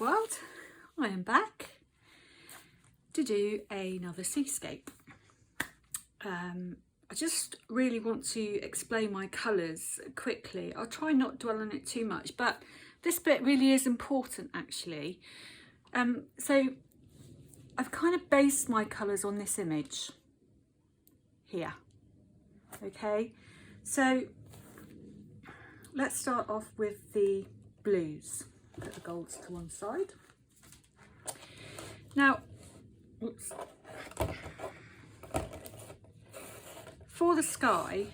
World. I am back to do another Seascape. I just really want to explain my colours quickly. I'll try not to dwell on it too much, but this bit really is important actually. So I've kind of based my colours on this image here. Okay, so let's start off with the blues. Put the golds to one side. Now, oops. For the sky,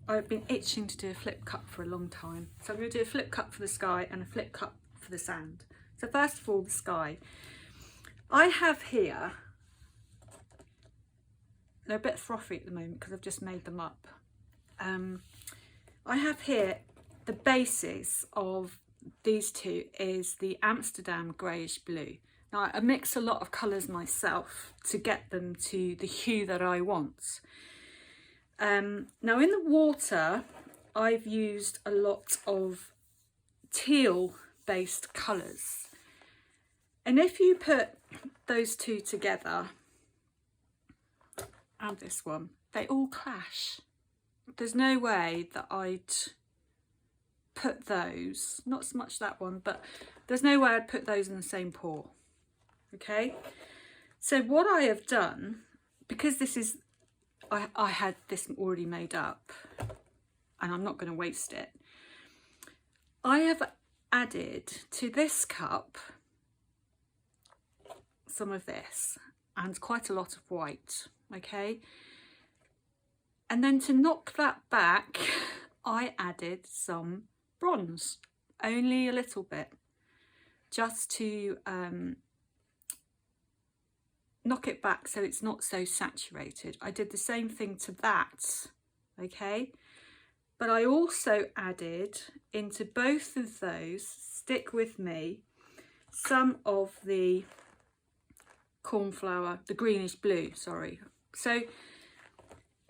I've been itching to do a flip cut for a long time. So I'm going to do a flip cut for the sky and a flip cut for the sand. So first of all, the sky. I have here, they're a bit frothy at the moment because I've just made them up. I have here the basis of these two is the Amsterdam greyish blue. Now I mix a lot of colours myself to get them to the hue that I want. Now in the water I've used a lot of teal based colours, and if you put those two together and this one, they all clash. There's no way that I'd put those, not so much that one, but there's no way I'd put those in the same pour. Okay, so what I have done, because this is, I had this already made up and I'm not going to waste it, I have added to this cup some of this and quite a lot of white. Okay, and then to knock that back I added some bronze, only a little bit, just to knock it back so it's not so saturated. I did the same thing to that, okay, but I also added into both of those, stick with me, some of the cornflower, the greenish blue, sorry. So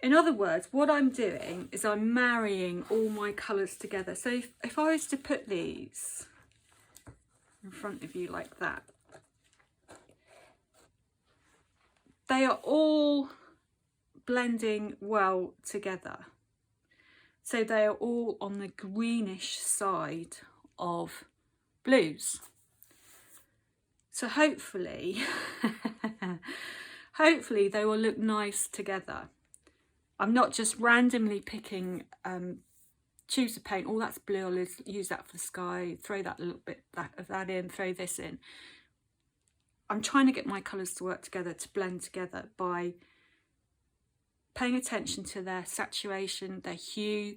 in other words, what I'm doing is I'm marrying all my colours together. So if I was to put these in front of you like that, they are all blending well together. So they are all on the greenish side of blues. So hopefully, hopefully they will look nice together. I'm not just randomly picking tubes of paint. Oh, that's blue, I'll use that for the sky, throw that little bit of that in, throw this in. I'm trying to get my colours to work together, to blend together by paying attention to their saturation, their hue,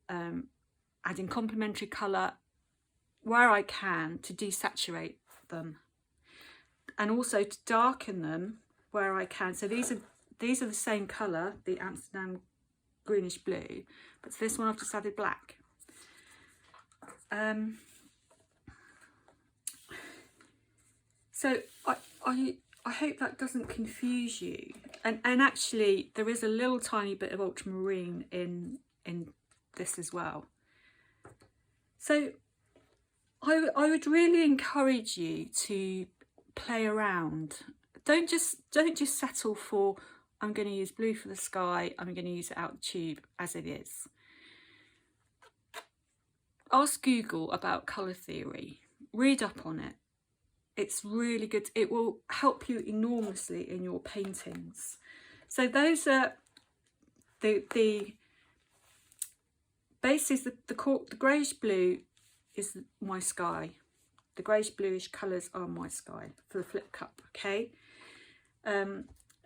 adding complementary colour where I can to desaturate them, and also to darken them where I can. So these are the same colour, the Amsterdam greenish blue, but to this one I've just added black. So I hope that doesn't confuse you. And actually there is a little tiny bit of ultramarine in this as well. So I would really encourage you to play around. Don't just settle for, I'm going to use blue for the sky, I'm going to use it out the tube as it is. Ask Google about colour theory, read up on it. It's really good. It will help you enormously in your paintings. So those are the bases. The greyish blue is my sky. The greyish bluish colours are my sky for the flip cup. Okay.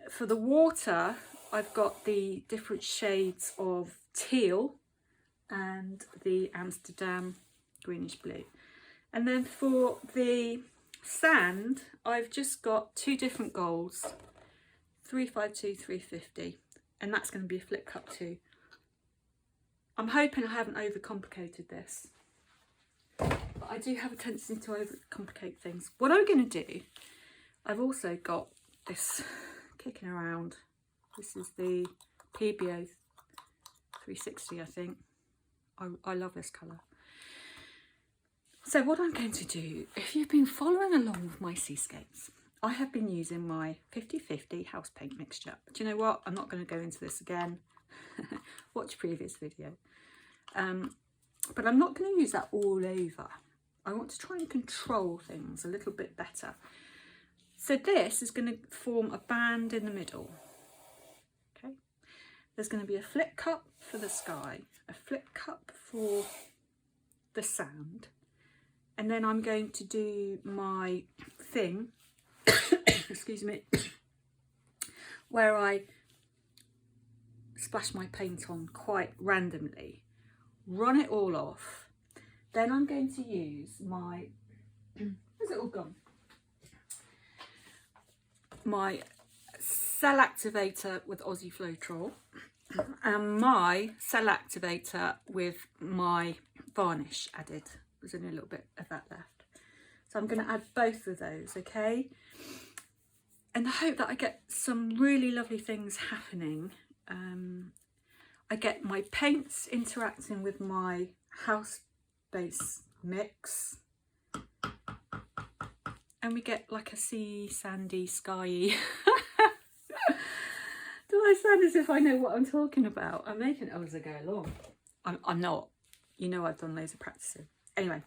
For the water, I've got the different shades of teal and the Amsterdam greenish blue. And then for the sand, I've just got two different golds, 352, 350, and that's going to be a flip cup too. I'm hoping I haven't overcomplicated this, but I do have a tendency to overcomplicate things. What I'm going to do, I've also got this kicking around. This is the PVA 360, I think. I love this colour. So what I'm going to do, if you've been following along with my seascapes, I have been using my 50/50 house paint mixture. Do you know what? I'm not going to go into this again. Watch previous video. But I'm not going to use that all over. I want to try and control things a little bit better. So this is going to form a band in the middle. Okay. There's going to be a flip cup for the sky, a flip cup for the sand, and then I'm going to do my thing, excuse me, where I splash my paint on quite randomly, run it all off, then I'm going to use my, where's it all gone? My cell activator with Aussie Floetrol and my cell activator with my varnish added. There's only a little bit of that left. So I'm going to add both of those, okay? And I hope that I get some really lovely things happening. I get my paints interacting with my house base mix. And we get like a sea, sandy, skyy. Do I sound as if I know what I'm talking about? I'm making it up as I go along. I'm not. You know I've done loads of practicing. Anyway.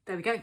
There we go.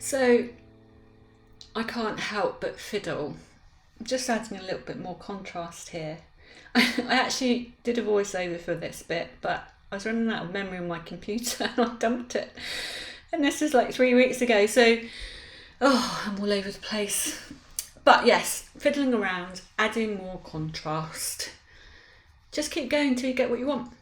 So I can't help but fiddle, just adding a little bit more contrast here. I actually did a voiceover for this bit, but I was running out of memory on my computer and I dumped it. And this is like 3 weeks ago, so I'm all over the place. But yes, fiddling around, adding more contrast. Just keep going till you get what you want.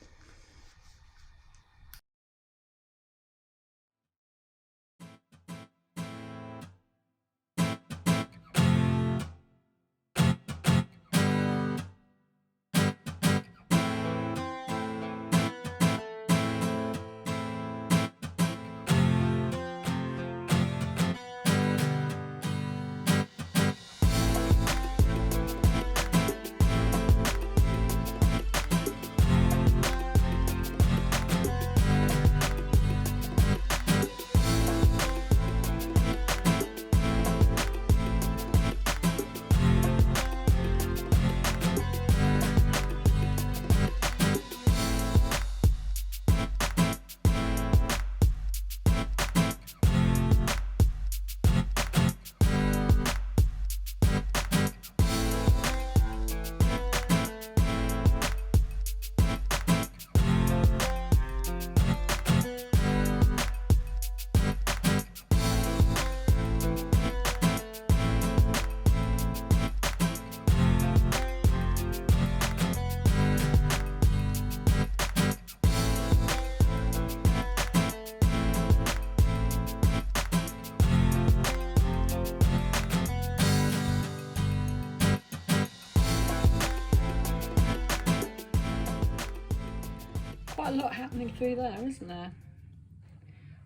Quite a lot happening through there, isn't there?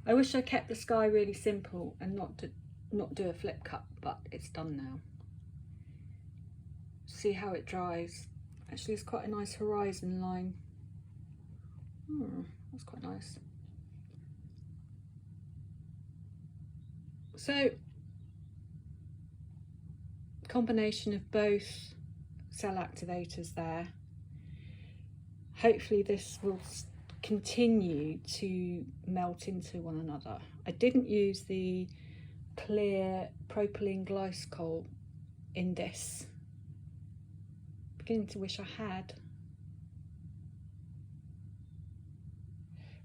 I wish I kept the sky really simple and not do a flip cut, but it's done now. See how it dries. Actually, it's quite a nice horizon line. That's quite nice. So, combination of both cell activators there. Hopefully this will continue to melt into one another. I didn't use the clear propylene glycol in this. Beginning to wish I had.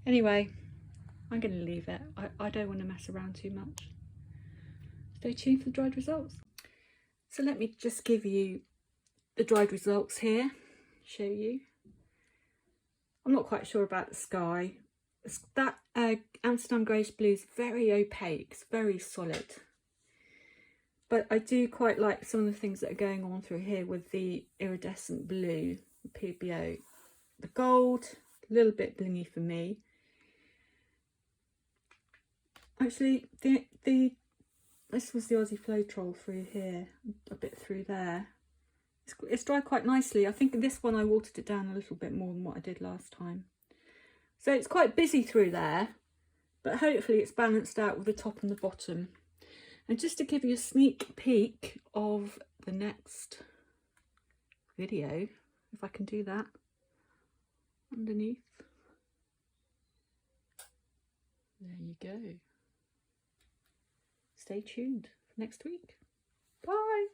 Anyway, I'm going to leave it. I don't want to mess around too much. Stay tuned for the dried results. So let me just give you the dried results here, show you. I'm not quite sure about the sky. That Amsterdam Grace Blue is very opaque, it's very solid. But I do quite like some of the things that are going on through here with the iridescent blue, the PVA. The gold, a little bit blingy for me. Actually, this was the Aussie Floetrol through here, a bit through there. It's dried quite nicely. I think this one I watered it down a little bit more than what I did last time. So it's quite busy through there, but hopefully it's balanced out with the top and the bottom. And just to give you a sneak peek of the next video, if I can do that, underneath. There you go. Stay tuned for next week. Bye.